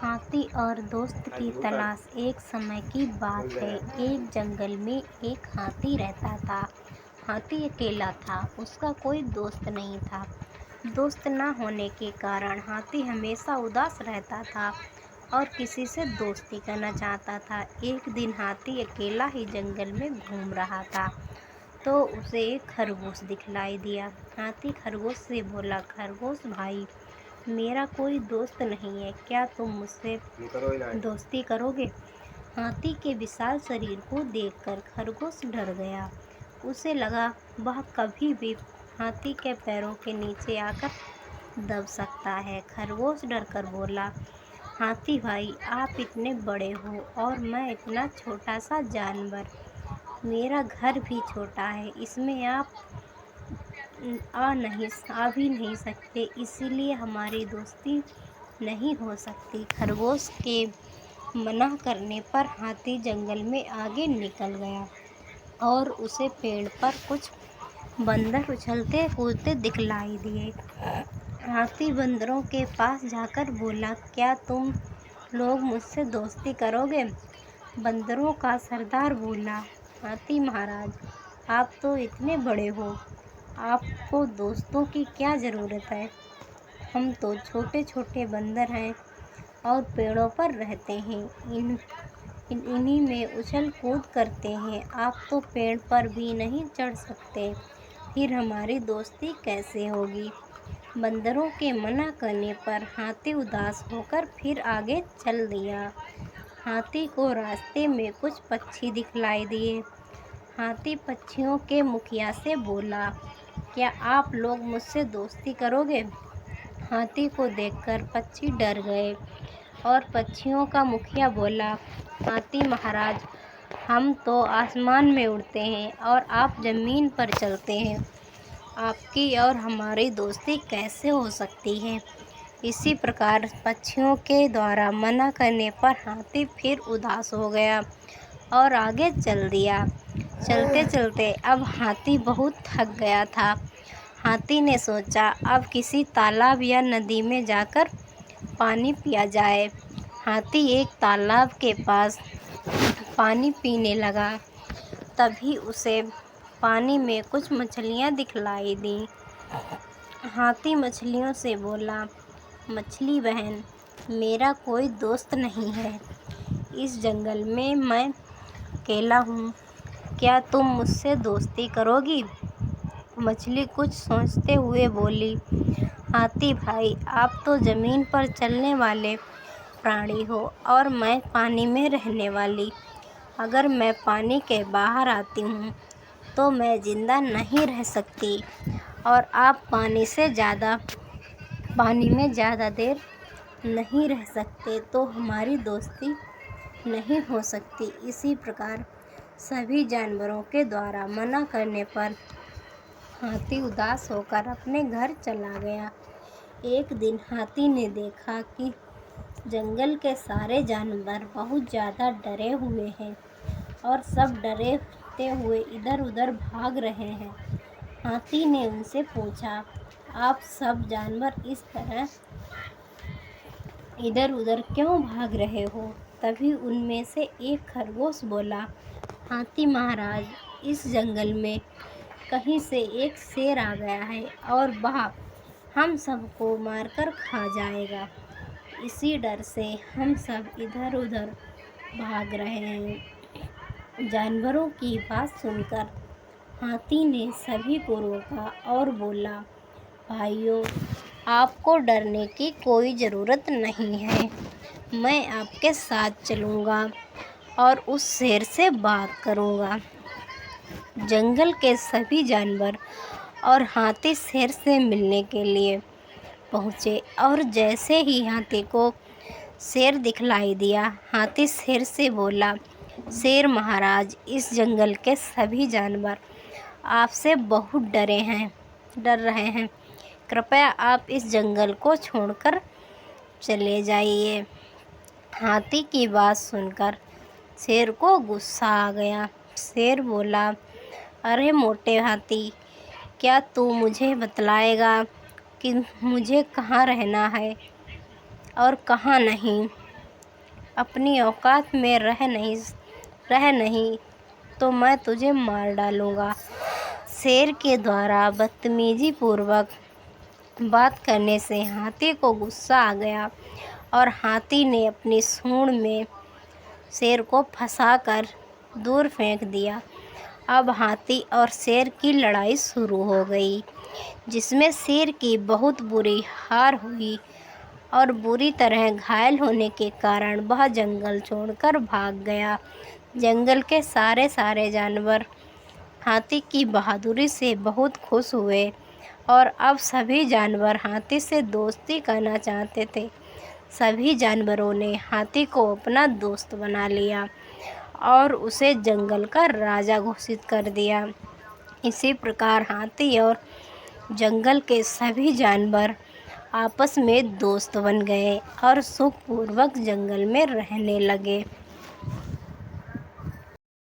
हाथी और दोस्त की तलाश। एक समय की बात है, एक जंगल में एक हाथी रहता था। हाथी अकेला था, उसका कोई दोस्त नहीं था। दोस्त न होने के कारण हाथी हमेशा उदास रहता था और किसी से दोस्ती करना चाहता था। एक दिन हाथी अकेला ही जंगल में घूम रहा था, तो उसे एक खरगोश दिखलाई दिया। हाथी खरगोश से बोला, खरगोश भाई, मेरा कोई दोस्त नहीं है, क्या तुम मुझसे दोस्ती करोगे? हाथी के विशाल शरीर को देखकर खरगोश डर गया। उसे लगा वह कभी भी हाथी के पैरों के नीचे आकर दब सकता है। खरगोश डरकर बोला, हाथी भाई, आप इतने बड़े हो और मैं इतना छोटा सा जानवर, मेरा घर भी छोटा है, इसमें आप आ भी नहीं सकते, इसीलिए हमारी दोस्ती नहीं हो सकती। खरगोश के मना करने पर हाथी जंगल में आगे निकल गया और उसे पेड़ पर कुछ बंदर उछलते कूदते दिखलाई दिए। हाथी बंदरों के पास जाकर बोला, क्या तुम लोग मुझसे दोस्ती करोगे? बंदरों का सरदार बोला, हाथी महाराज, आप तो इतने बड़े हो, आपको दोस्तों की क्या ज़रूरत है? हम तो छोटे छोटे बंदर हैं और पेड़ों पर रहते हैं, इन्हीं में उछल कूद करते हैं। आप तो पेड़ पर भी नहीं चढ़ सकते, फिर हमारी दोस्ती कैसे होगी? बंदरों के मना करने पर हाथी उदास होकर फिर आगे चल दिया। हाथी को रास्ते में कुछ पक्षी दिखलाई दिए। हाथी पक्षियों के मुखिया से बोला, क्या आप लोग मुझसे दोस्ती करोगे? हाथी को देखकर पक्षी डर गए और पक्षियों का मुखिया बोला, हाथी महाराज, हम तो आसमान में उड़ते हैं और आप ज़मीन पर चलते हैं, आपकी और हमारी दोस्ती कैसे हो सकती है? इसी प्रकार पक्षियों के द्वारा मना करने पर हाथी फिर उदास हो गया और आगे चल दिया। चलते चलते अब हाथी बहुत थक गया था। हाथी ने सोचा, अब किसी तालाब या नदी में जाकर पानी पिया जाए। हाथी एक तालाब के पास पानी पीने लगा। तभी उसे पानी में कुछ मछलियाँ दिखलाई दी। हाथी मछलियों से बोला, मछली बहन, मेरा कोई दोस्त नहीं है, इस जंगल में मैं अकेला हूँ, क्या तुम मुझसे दोस्ती करोगी? मछली कुछ सोचते हुए बोली, हाथी भाई, आप तो ज़मीन पर चलने वाले प्राणी हो और मैं पानी में रहने वाली। अगर मैं पानी के बाहर आती हूँ तो मैं ज़िंदा नहीं रह सकती और आप पानी में ज़्यादा देर नहीं रह सकते, तो हमारी दोस्ती नहीं हो सकती। इसी प्रकार सभी जानवरों के द्वारा मना करने पर हाथी उदास होकर अपने घर चला गया। एक दिन हाथी ने देखा कि जंगल के सारे जानवर बहुत ज़्यादा डरे हुए हैं और सब डरते हुए इधर उधर भाग रहे हैं। हाथी ने उनसे पूछा, आप सब जानवर इस तरह इधर उधर क्यों भाग रहे हो? तभी उनमें से एक खरगोश बोला, हाथी महाराज, इस जंगल में कहीं से एक शेर आ गया है और वह हम सबको मारकर खा जाएगा। इसी डर से हम सब इधर उधर भाग रहे हैं। जानवरों की बात सुनकर हाथी ने सभी को रोका और बोला, भाइयों, आपको डरने की कोई ज़रूरत नहीं है, मैं आपके साथ चलूँगा और उस शेर से बात करूँगा। जंगल के सभी जानवर और हाथी शेर से मिलने के लिए पहुँचे और जैसे ही हाथी को शेर दिखलाई दिया, हाथी शेर से बोला, शेर महाराज, इस जंगल के सभी जानवर आपसे बहुत डर रहे हैं, कृपया आप इस जंगल को छोड़कर चले जाइए। हाथी की बात सुनकर शेर को गुस्सा आ गया। शेर बोला, अरे मोटे हाथी, क्या तू मुझे बतलाएगा कि मुझे कहाँ रहना है और कहाँ नहीं? अपनी औकात में रह नहीं तो मैं तुझे मार डालूँगा। शेर के द्वारा बदतमीजी पूर्वक बात करने से हाथी को गुस्सा आ गया और हाथी ने अपनी सूंड में शेर को फंसाकर दूर फेंक दिया। अब हाथी और शेर की लड़ाई शुरू हो गई, जिसमें शेर की बहुत बुरी हार हुई और बुरी तरह घायल होने के कारण वह जंगल छोड़कर भाग गया। जंगल के सारे जानवर हाथी की बहादुरी से बहुत खुश हुए और अब सभी जानवर हाथी से दोस्ती करना चाहते थे। सभी जानवरों ने हाथी को अपना दोस्त बना लिया और उसे जंगल का राजा घोषित कर दिया। इसी प्रकार हाथी और जंगल के सभी जानवर आपस में दोस्त बन गए और सुखपूर्वक जंगल में रहने लगे।